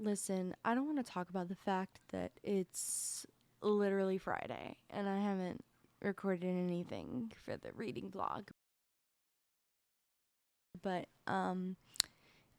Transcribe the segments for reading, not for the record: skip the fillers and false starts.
Listen, I don't want to talk about the fact that it's literally Friday and I haven't recorded anything for the reading vlog. But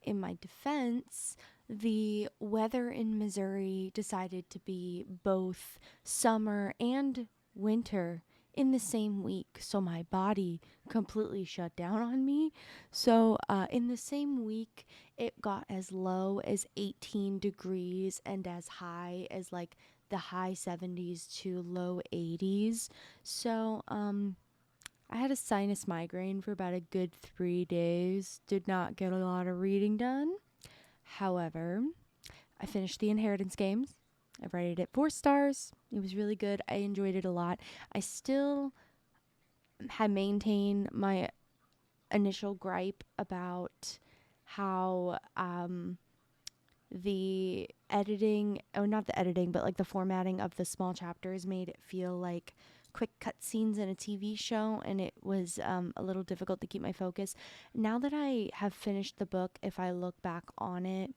in my defense, the weather in Missouri decided to be both summer and winter in the same week. So my body completely shut down on me. So in the same week, it got as low as 18 degrees and as high as like the high 70s to low 80s. So I had a sinus migraine for about a good 3 days. Did not get a lot of reading done. However, I finished the Inheritance Games. I rated it 4 stars. It was really good. I enjoyed it a lot. I still had maintained my initial gripe about how the editing, oh, not the editing, but like the formatting of the small chapters made it feel like quick cutscenes in a TV show, and it was a little difficult to keep my focus. Now that I have finished the book, if I look back on it,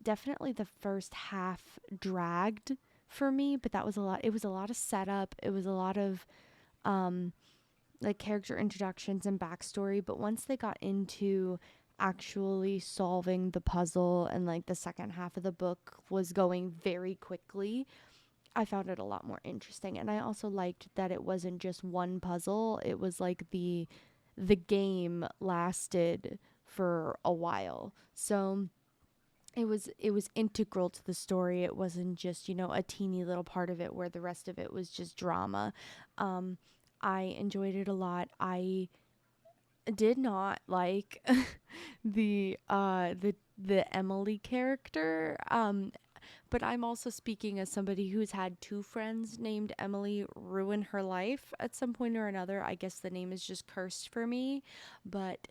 definitely the first half dragged for me, but that was a lot. It was a lot of setup. It was a lot of um, like character introductions and backstory. But once they got into actually solving the puzzle and like the second half of the book was going very quickly, I found it a lot more interesting. And I also liked that it wasn't just one puzzle. It was like the game lasted for a while. So it was integral to the story. It wasn't just, a teeny little part of it where the rest of it was just drama. Um I enjoyed it a lot. I did not like the Emily character. But I'm also speaking as somebody who's had two friends named Emily ruin her life at some point or another. I guess the name is just cursed for me. But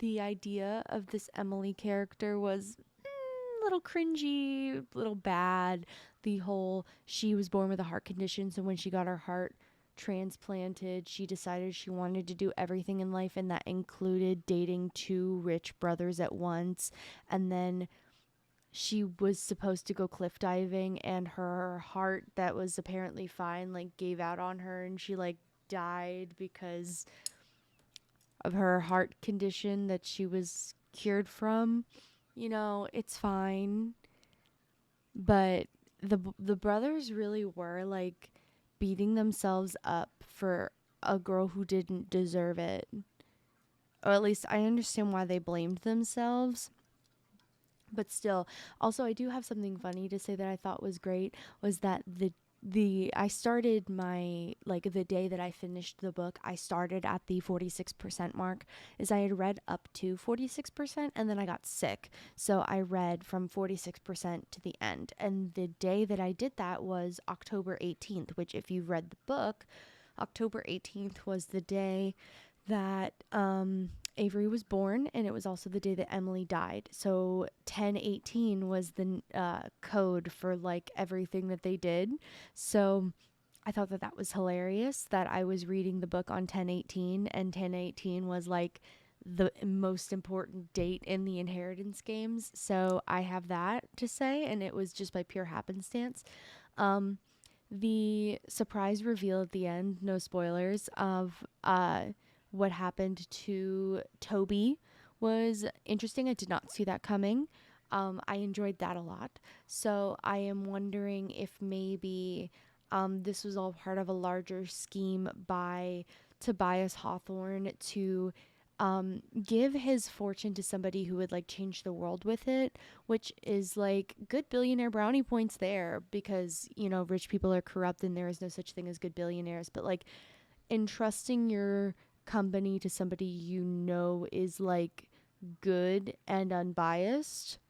the idea of this Emily character was a little cringy, little bad. The whole she was born with a heart condition, so when she got her heart transplanted, she decided she wanted to do everything in life, and that included dating two rich brothers at once. And then she was supposed to go cliff diving, and her heart that was apparently fine like gave out on her, and she like died because of her heart condition that she was cured from. It's fine, but the brothers really were like beating themselves up for a girl who didn't deserve it. Or at least I understand why they blamed themselves. But still, also I do have something funny to say that I thought was great, was that the I started my, like, the day that I finished the book, I started at the 46% mark. Is I had read up to 46% and then I got sick. So I read from 46% to the end. And the day that I did that was October 18th, which, if you've read the book, October 18th was the day that Avery was born, and it was also the day that Emily died. So 10/18 was the code for like everything that they did. So I thought that that was hilarious that I was reading the book on 10/18, and 10/18 was like the most important date in the Inheritance Games. So I have that to say, and it was just by pure happenstance. Um, the surprise reveal at the end, no spoilers, of what happened to Toby was interesting. I did not see that coming. I enjoyed that a lot. So I am wondering if maybe this was all part of a larger scheme by Tobias Hawthorne to give his fortune to somebody who would like change the world with it, which is like good billionaire brownie points there, because rich people are corrupt and there is no such thing as good billionaires. But like entrusting your company to somebody is like good and unbiased,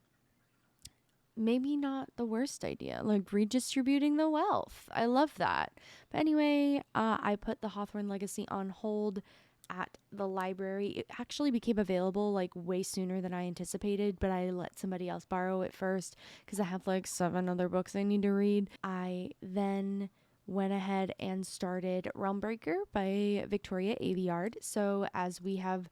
maybe not the worst idea. Like redistributing the wealth, I love that. But anyway, I put the Hawthorne Legacy on hold at the library. It actually became available like way sooner than I anticipated, but I let somebody else borrow it first because I have like 7 other books I need to read. I then went ahead and started Realmbreaker by Victoria Aveyard. So as we have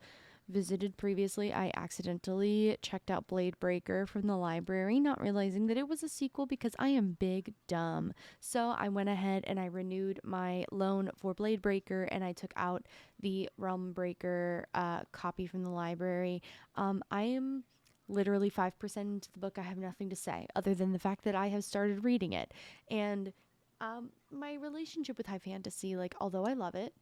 visited previously, I accidentally checked out Blade Breaker from the library, not realizing that it was a sequel because I am big dumb. So I went ahead and I renewed my loan for Blade Breaker, and I took out the Realm Breaker copy from the library. I am literally 5% into the book. I have nothing to say other than the fact that I have started reading it. And my relationship with high fantasy, like, although I love it,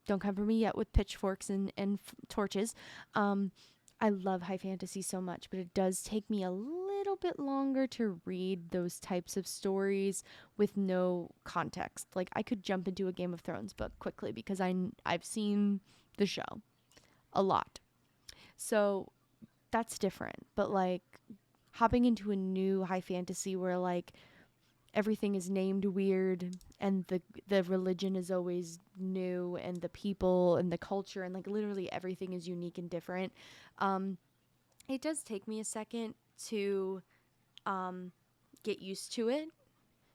don't come for me yet with pitchforks and torches. Um, I love high fantasy so much, but it does take me a little bit longer to read those types of stories with no context. Like, I could jump into a Game of Thrones book quickly because I've seen the show a lot. So that's different. But like hopping into a new high fantasy where like everything is named weird and the religion is always new and the people and the culture and like literally everything is unique and different. um it does take me a second to um get used to it,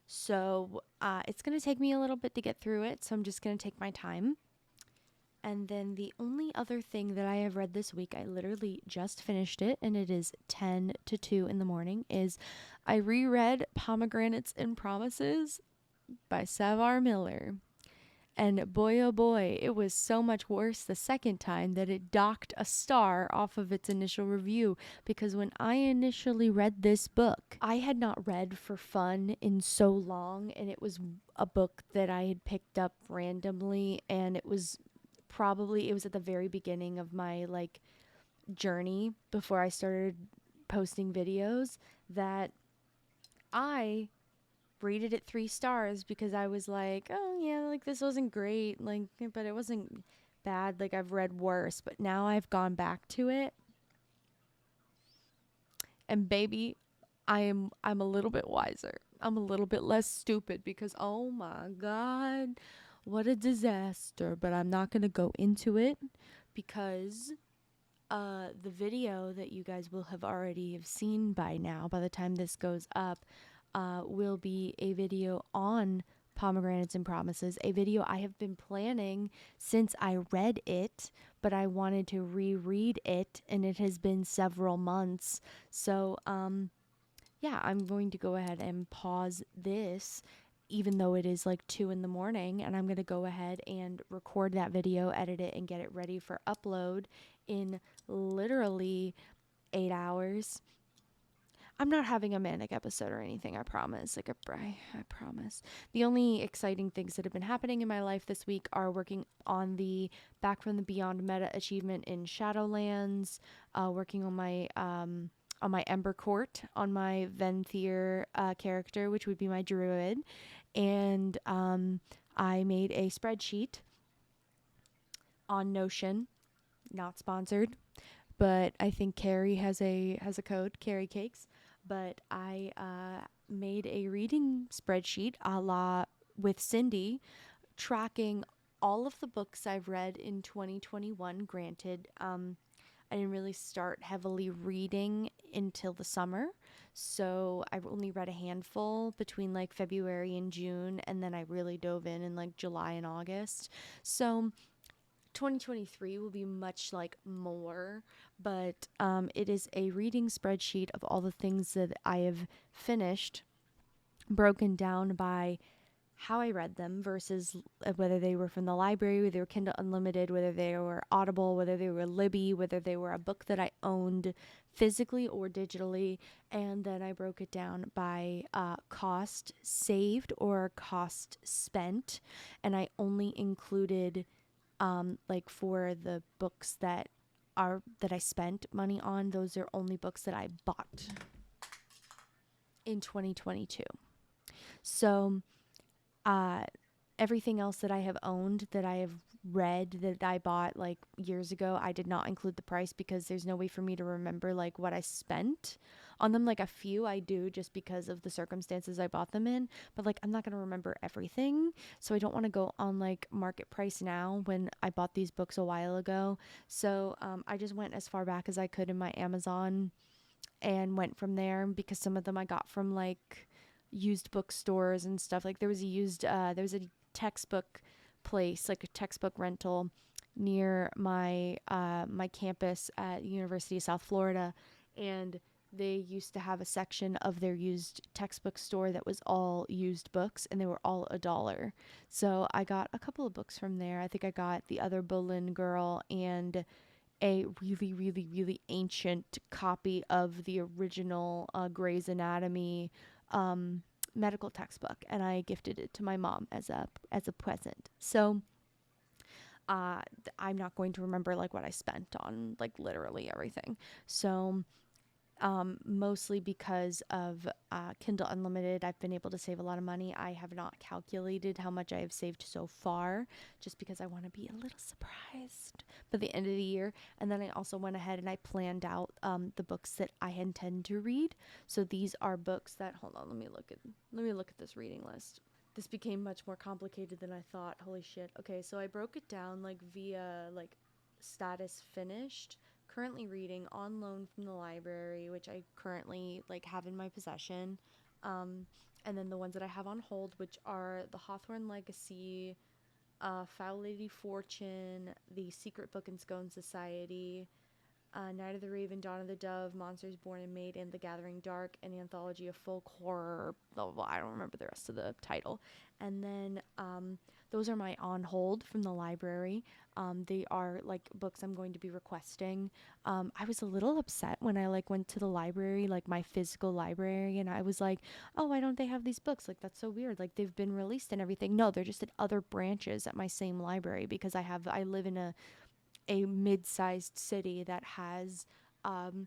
so it's going to take me a little bit to get through it, so I'm just going to take my time. And then the only other thing that I have read this week, I literally just finished it and it is 10 to 2 in the morning, is I reread Pomegranates and Promises by Savar Miller. And boy, oh boy, it was so much worse the second time that it docked a star off of its initial review. Because when I initially read this book, I had not read for fun in so long. And it was a book that I had picked up randomly. And it was at the very beginning of my like journey before I started posting videos that I rated it 3 stars because I was like, oh yeah, like this wasn't great, like, but it wasn't bad. Like I've read worse, but now I've gone back to it, and baby, I'm a little bit wiser. I'm a little bit less stupid because oh my god, what a disaster. But I'm not gonna go into it because the video that you guys will have already have seen by now, by the time this goes up, will be a video on Pomegranates and Promises, a video I have been planning since I read it, but I wanted to reread it, and it has been several months. So, yeah, I'm going to go ahead and pause this, even though it is like 2 in the morning, and I'm going to go ahead and record that video, edit it, and get it ready for upload in literally 8 hours. I'm not having a manic episode or anything, I promise. Like, I promise. The only exciting things that have been happening in my life this week are working on the Back from the Beyond meta achievement in Shadowlands, working on my Ember Court, on my Venthyr character, which would be my druid. And I made a spreadsheet on Notion, not sponsored, but I think Carrie has a code, Carrie Cakes. But I made a reading spreadsheet a la with Cindy, tracking all of the books I've read in 2021. Granted, I didn't really start heavily reading until the summer, so I've only read a handful between like February and June, and then I really dove in like July and August. So 2023 will be much like more, but it is a reading spreadsheet of all the things that I have finished, broken down by how I read them versus whether they were from the library, whether they were Kindle Unlimited, whether they were Audible, whether they were Libby, whether they were a book that I owned physically or digitally. And then I broke it down by cost saved or cost spent. And I only included like for the books that I spent money on, those are only books that I bought in 2022. So uh everything else that I have owned, that I have read, that I bought like years ago, I did not include the price because there's no way for me to remember like what I spent on them. Like a few I do just because of the circumstances I bought them in, but like I'm not going to remember everything. So I don't want to go on like market price now when I bought these books a while ago. So I just went as far back as I could in my Amazon and went from there, because some of them I got from like used bookstores and stuff. Like there was a textbook place, like a textbook rental near my campus at University of South Florida, and they used to have a section of their used textbook store that was all used books, and they were all $1. So I got a couple of books from there. I think I got The Other Boleyn Girl and a really, really, really ancient copy of the original Grey's Anatomy um, medical textbook, and I gifted it to my mom as a present. So I'm not going to remember like what I spent on like literally everything. So mostly because of Kindle Unlimited, I've been able to save a lot of money. I have not calculated how much I have saved so far, just because I want to be a little surprised by the end of the year. And then I also went ahead and I planned out the books that I intend to read. So these are books that, hold on, let me look at this reading list. This became much more complicated than I thought. Holy shit. Okay, so I broke it down like via like status finished, currently reading, on loan from the library, which I currently like have in my possession, and then the ones that I have on hold, which are The Hawthorne Legacy, Foul Lady Fortune, The Secret Book and Scone Society, Night of the Raven, Dawn of the Dove, Monsters Born and Made, and The Gathering Dark, an anthology of folk horror. Blah, blah, blah. I don't remember the rest of the title. And then those are my on hold from the library. They are like books I'm going to be requesting. I was a little upset when I like went to the library, like my physical library, and I was like, oh, why don't they have these books? Like that's so weird. Like they've been released and everything. No, they're just at other branches at my same library because I live in a mid-sized city that has um,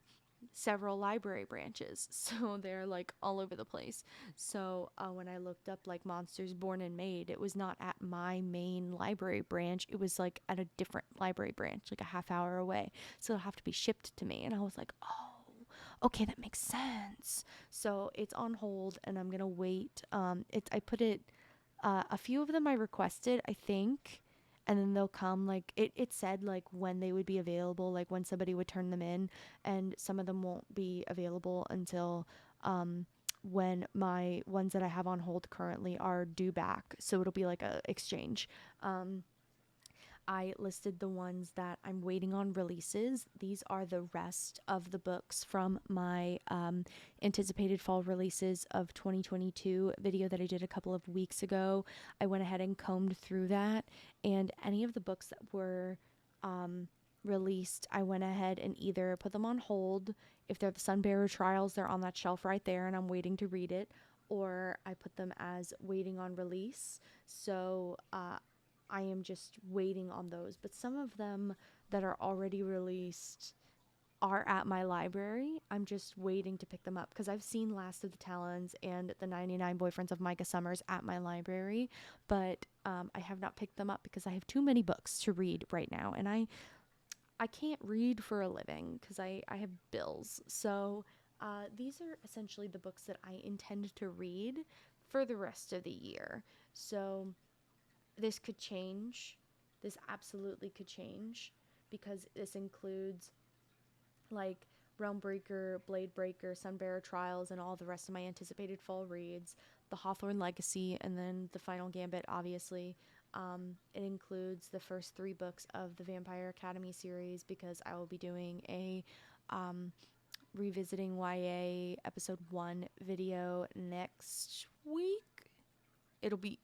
several library branches, so they're like all over the place. So when I looked up like Monsters Born and Made, it was not at my main library branch, it was like at a different library branch, like a half hour away, so it'll have to be shipped to me. And I was like, oh, okay, that makes sense. So it's on hold and I'm gonna wait. I put it, a few of them I requested, I think, and then they'll come like it said like when they would be available, like when somebody would turn them in, and some of them won't be available until when my ones that I have on hold currently are due back, so it'll be like a exchange. I listed the ones that I'm waiting on releases. These are the rest of the books from my anticipated fall releases of 2022 video that I did a couple of weeks ago. I went ahead and combed through that, and any of the books that were released, I went ahead and either put them on hold. If they're the Sunbearer Trials, they're on that shelf right there, and I'm waiting to read it, or I put them as waiting on release. So, I am just waiting on those. But some of them that are already released are at my library. I'm just waiting to pick them up because I've seen Last of the Talons and The 99 Boyfriends of Micah Summers at my library, but I have not picked them up because I have too many books to read right now, and I can't read for a living because I have bills. So these are essentially the books that I intend to read for the rest of the year. So this could change. This absolutely could change because this includes like Realm Breaker, Blade Breaker, Sunbearer Trials, and all the rest of my anticipated fall reads, the Hawthorne Legacy, and then the Final Gambit, obviously. It includes the first 3 books of the Vampire Academy series because I will be doing a revisiting YA episode 1 video next week. It'll be,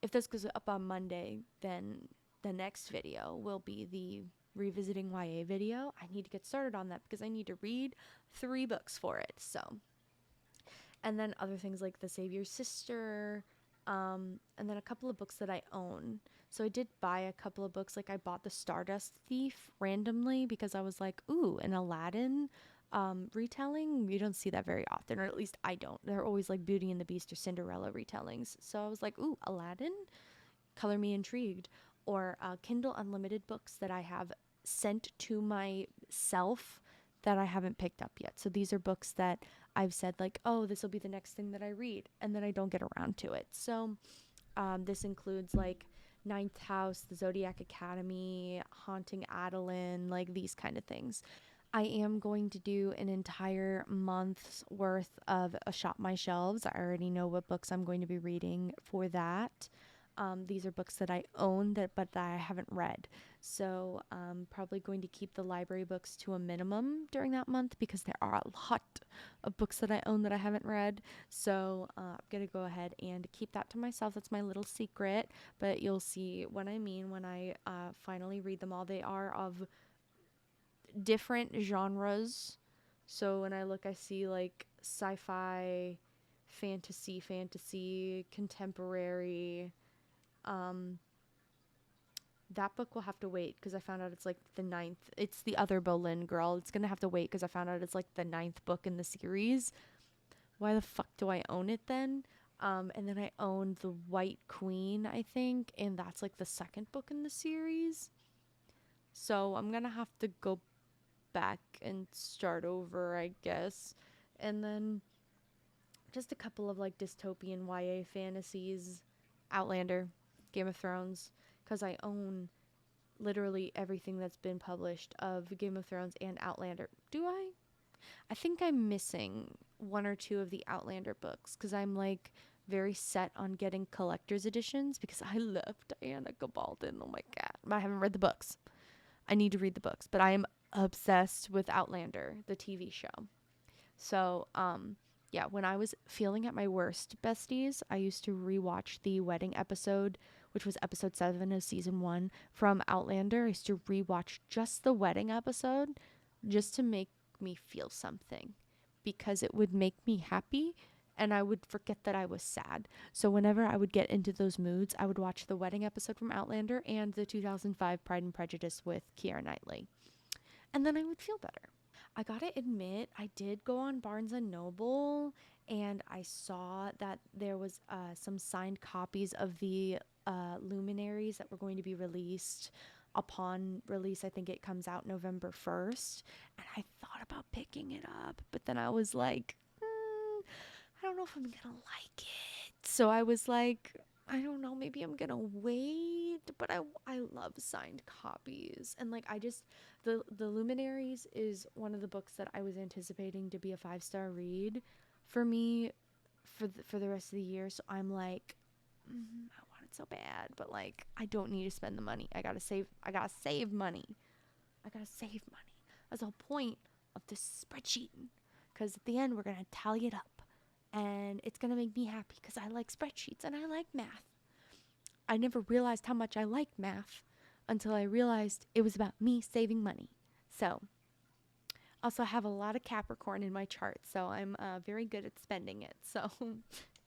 if this goes up on Monday, then the next video will be the revisiting YA video. I need to get started on that because I need to read 3 books for it. So, and then other things like The Savior's Sister, and then a couple of books that I own. So I did buy a couple of books. Like I bought The Stardust Thief randomly because I was like, ooh, an Aladdin retelling. You don't see that very often, or at least I don't. They're always like Beauty and the Beast or Cinderella retellings. So I was like, ooh, Aladdin? Color me intrigued. Or Kindle Unlimited books that I have sent to myself that I haven't picked up yet. So these are books that I've said like, oh, this will be the next thing that I read, and then I don't get around to it. So this includes like Ninth House, The Zodiac Academy, Haunting Adeline, like these kind of things. I am going to do an entire month's worth of a Shop My Shelves. I already know what books I'm going to be reading for that. These are books that I own but that I haven't read. So I'm probably going to keep the library books to a minimum during that month because there are a lot of books that I own that I haven't read. So I'm going to go ahead and keep that to myself. That's my little secret. But you'll see what I mean when I finally read them all. They are of different genres. So when I look, I see like sci-fi, fantasy, contemporary. Um, that book will have to wait because I found out it's like the ninth. It's the other Boleyn girl. It's gonna have to wait because I found out it's like the ninth book in the series. Why the fuck do I own it then? And then I own The White Queen, I think, and that's like the second book in the series. So I'm gonna have to go back and start over, I guess. And then just a couple of like dystopian YA fantasies, Outlander, Game of Thrones, because I own literally everything that's been published of Game of Thrones and Outlander. Do I? I think I'm missing one or two of the Outlander books because I'm like very set on getting collector's editions because I love Diana Gabaldon. Oh my god. I haven't read the books. I need to read the books, but I am obsessed with Outlander, the TV show. So, yeah, when I was feeling at my worst, besties, I used to rewatch the wedding episode, which was episode 7 of season 1 from Outlander. I used to rewatch just the wedding episode just to make me feel something because it would make me happy and I would forget that I was sad. So whenever I would get into those moods, I would watch the wedding episode from Outlander and the 2005 Pride and Prejudice with Keira Knightley. And then I would feel better. I gotta admit, I did go on Barnes and Noble and I saw that there was some signed copies of the Luminaries that were going to be released upon release. I think it comes out November 1st. And I thought about picking it up, but then I was like, I don't know if I'm gonna like it. So I was like, I don't know, maybe I'm gonna wait, but I love signed copies. And like I just the Luminaries is one of the books that I was anticipating to be a 5-star read for me for the rest of the year. So I'm like, I want it so bad, but like I don't need to spend the money. I gotta save money. I gotta save money. That's the whole point of this spreadsheet. Because at the end we're gonna tally it up. And it's gonna make me happy because I like spreadsheets and I like math. I never realized how much I liked math until I realized it was about me saving money. So, also have a lot of Capricorn in my chart, so I'm very good at spending it. So,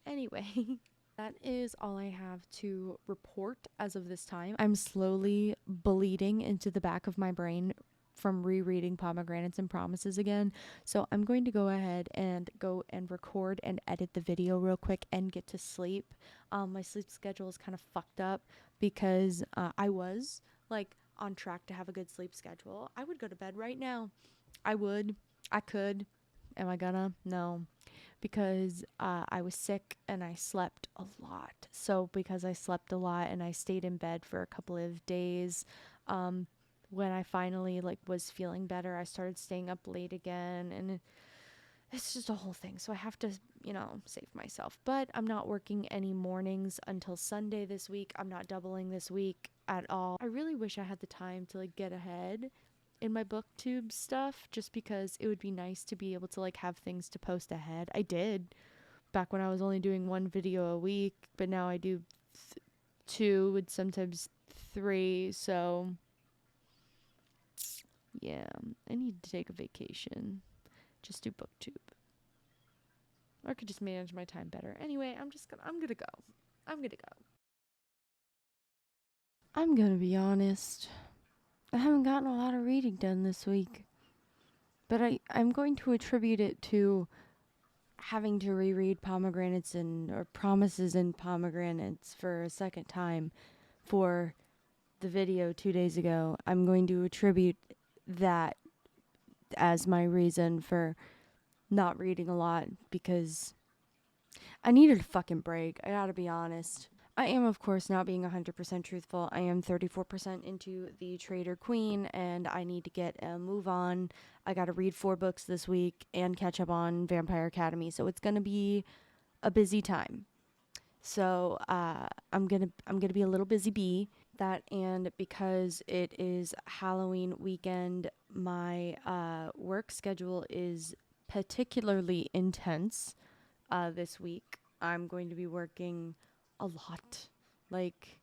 anyway, that is all I have to report as of this time. I'm slowly bleeding into the back of my brain from rereading Pomegranates and Promises again. So I'm going to go ahead and go and record and edit the video real quick and get to sleep. My sleep schedule is kind of fucked up because I was like on track to have a good sleep schedule. I would go to bed right now. I would. I could. Am I gonna? No. Because I was sick and I slept a lot. So because I slept a lot and I stayed in bed for a couple of days, when I finally like was feeling better, I started staying up late again, and it's just a whole thing. So I have to, save myself. But I'm not working any mornings until Sunday this week. I'm not doubling this week at all. I really wish I had the time to like get ahead in my booktube stuff just because it would be nice to be able to like have things to post ahead. I did back when I was only doing one video a week, but now I do 2 and sometimes 3. So yeah, I need to take a vacation. Just do booktube. Or I could just manage my time better. Anyway, I'm gonna go. I'm gonna be honest. I haven't gotten a lot of reading done this week. But I'm going to attribute it to having to reread Pomegranates or Promises and Pomegranates for a second time for the video 2 days ago. I'm going to attribute that as my reason for not reading a lot because I needed a fucking break. I gotta be honest. I am, of course, not being 100% truthful. I am 34% into The Traitor Queen, and I need to get a move on. I gotta read 4 books this week and catch up on Vampire Academy, so it's gonna be a busy time. So I'm gonna be a little busy bee. That, and because it is Halloween weekend, my work schedule is particularly intense this week. I'm going to be working a lot, like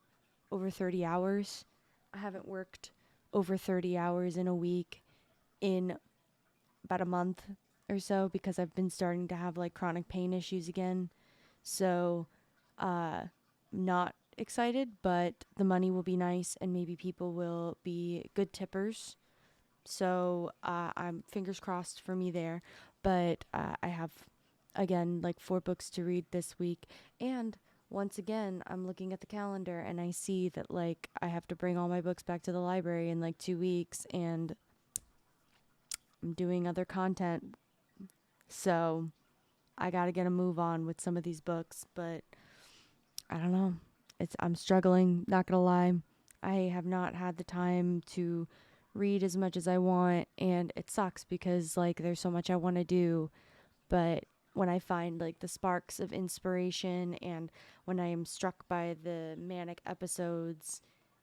over 30 hours. I haven't worked over 30 hours in a week in about a month or so because I've been starting to have like chronic pain issues again. So, uh, not excited, but the money will be nice and maybe people will be good tippers. So, I'm fingers crossed for me there. But I have, again, like 4 books to read this week. And once again, I'm looking at the calendar and I see that like I have to bring all my books back to the library in like 2 weeks and I'm doing other content. So, I got to get a move on with some of these books, but I don't know. I'm struggling, not gonna lie. I have not had the time to read as much as I want, and it sucks because like there's so much I want to do, but when I find like the sparks of inspiration and when I am struck by the manic episodes,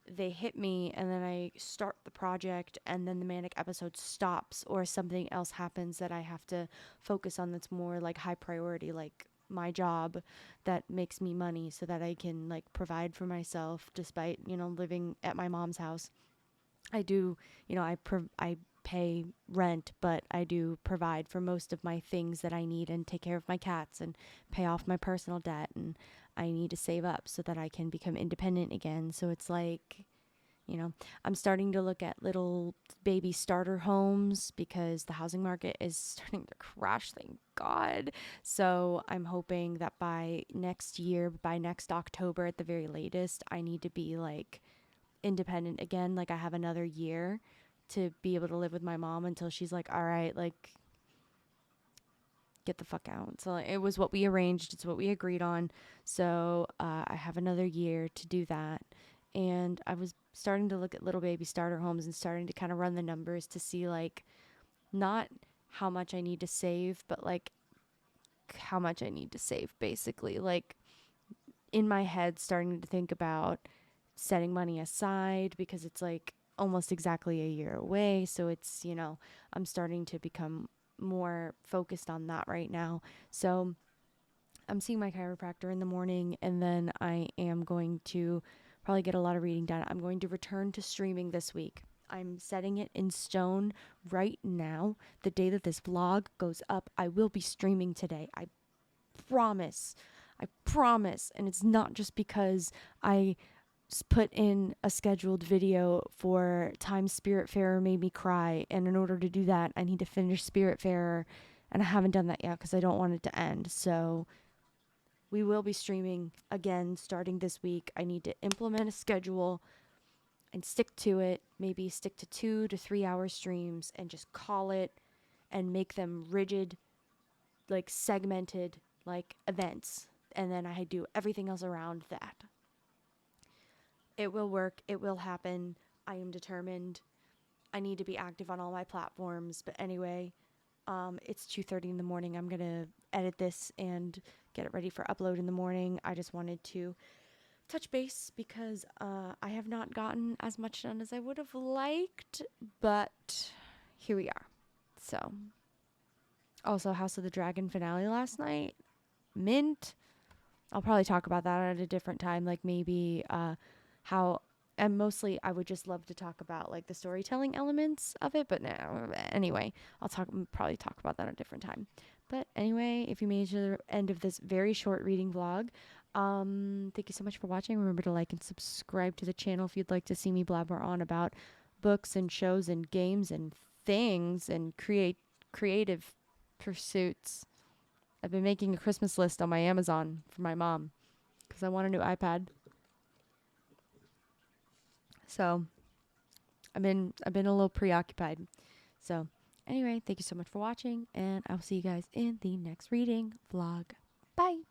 they hit me and then I start the project and then the manic episode stops or something else happens that I have to focus on that's more like high priority, like my job that makes me money so that I can like provide for myself despite, living at my mom's house. I do, I pay rent, but I do provide for most of my things that I need and take care of my cats and pay off my personal debt, and I need to save up so that I can become independent again. So it's like, you know, I'm starting to look at little baby starter homes because the housing market is starting to crash, thank God. So I'm hoping that by next year, by next October at the very latest, I need to be like independent again. Like I have another year to be able to live with my mom until she's like, all right, like get the fuck out. So like, it was what we arranged. It's what we agreed on. So I have another year to do that. And I was starting to look at little baby starter homes and starting to kind of run the numbers to see like not how much I need to save, but like how much I need to save basically. Like in my head, starting to think about setting money aside because it's like almost exactly a year away. So it's, I'm starting to become more focused on that right now. So I'm seeing my chiropractor in the morning and then I am going to probably get a lot of reading done. I'm going to return to streaming this week. I'm setting it in stone right now. The day that this vlog goes up, I will be streaming today. I promise. I promise. And it's not just because I put in a scheduled video for Time Spiritfarer made me cry, and in order to do that I need to finish Spiritfarer, and I haven't done that yet because I don't want it to end. So we will be streaming again starting this week. I need to implement a schedule and stick to it, maybe stick to 2 to 3 hour streams and just call it and make them rigid, like segmented, like events, and then I do everything else around that. It will work. It will happen. I am determined. I need to be active on all my platforms. But anyway, it's 2:30 in the morning. I'm gonna edit this and get it ready for upload in the morning. I just wanted to touch base because I have not gotten as much done as I would have liked, but here we are. So, also House of the Dragon finale last night. Mint. I'll probably talk about that at a different time, like maybe how, and mostly I would just love to talk about like the storytelling elements of it, but no, anyway, probably talk about that at a different time. But anyway, if you made it to the end of this very short reading vlog, thank you so much for watching. Remember to like and subscribe to the channel if you'd like to see me blabber on about books and shows and games and things and creative pursuits. I've been making a Christmas list on my Amazon for my mom because I want a new iPad. So I've been a little preoccupied. So anyway, thank you so much for watching, and I'll see you guys in the next reading vlog. Bye.